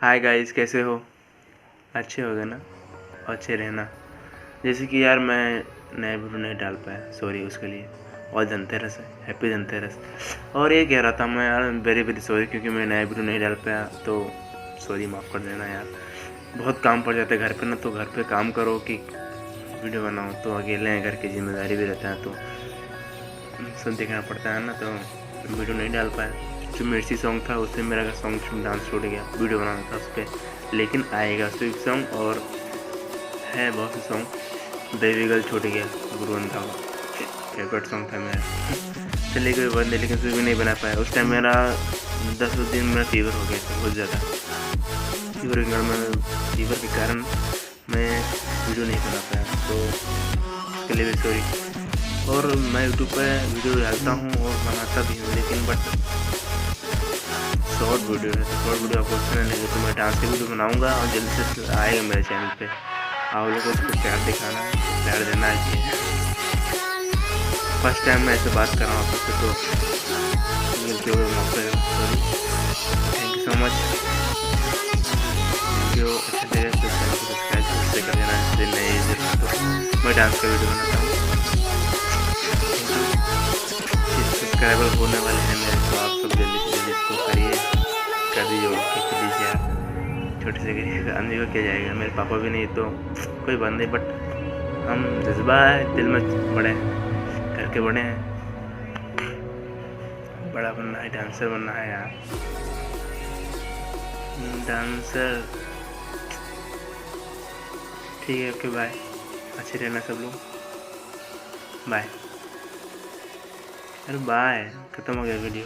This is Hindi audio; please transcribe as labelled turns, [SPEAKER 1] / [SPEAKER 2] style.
[SPEAKER 1] हाय गाइस, कैसे हो? अच्छे होगे ना? अच्छे रहना। जैसे कि यार मैं नया वीडियो नहीं डाल पाया, सॉरी उसके लिए। और धनतेरस है, हैप्पी धनतेरस। और ये कह रहा था मैं यार, वेरी वेरी सॉरी, क्योंकि मैं नया वीडियो नहीं डाल पाया, तो सॉरी, माफ़ कर देना यार। बहुत काम पड़ जाता है घर पे ना, तो घर पे काम करो कि वीडियो बनाओ, तो अकेले हैं, घर की जिम्मेदारी भी रहता है, तो सब देखना पड़ता है ना, तो वीडियो नहीं डाल पाया। जो मिर्ची सॉन्ग था उससे मेरा सॉन्ग डांस छूट गया, वीडियो बनाना था उस पर, लेकिन आएगा स्विग सॉन्ग। और है बहुत से सॉन्ग, बेबी गर्ल छूट गया, गुरु रंधावा फेवरेट सॉन्ग था मेरा। चलिए कोई बात नहीं, लेकिन फिर भी नहीं बना पाया। उस टाइम मेरा 10 दिन मेरा फीवर हो गया था, बहुत ज़्यादा फीवर के कारण मैं वीडियो नहीं बना पाया, तो उसके लिए भी सॉरी। और मैं यूट्यूब पर वीडियो डालता हूँ और बनाता भी हूँ, लेकिन बट शॉर्ट वीडियो है, तो शॉर्ट वीडियो आपको अच्छा नहीं लगे तो मैं डांस की वीडियो बनाऊँगा और जल्दी से आएगा मेरे चैनल पे। आप लोगों को उसको प्यार दिखाना है, प्यार देना है। फर्स्ट टाइम मैं ऐसे बात कर रहा हूँ आपसे, तो गलती हो गई, माफ करें, sorry. Thank you so much. Video अच्छा लगे तो चैनल को सब्सक्राइब कर देना, इसलिए नए तो मैं डांस का वीडियो बनाता हूँ। सब्सक्राइबर होने वाले हैं मेरे, तो आप सब जल्दी से जल्दी इसको करिए, कर दीजिए प्लीज़ यार। छोटे से गरीब आदमी को क्या जाएगा, मेरे पापा भी नहीं, तो कोई बात नहीं, बट हम जज्बा है दिल में बड़े करके बड़े हैं। बड़ा बनना है, डांसर बनना है यार, डांसर। ठीक है, ओके, बाय। अच्छे रहना सब लोग, बाय। अरे बाय, ख़त्म हो गया वीडियो।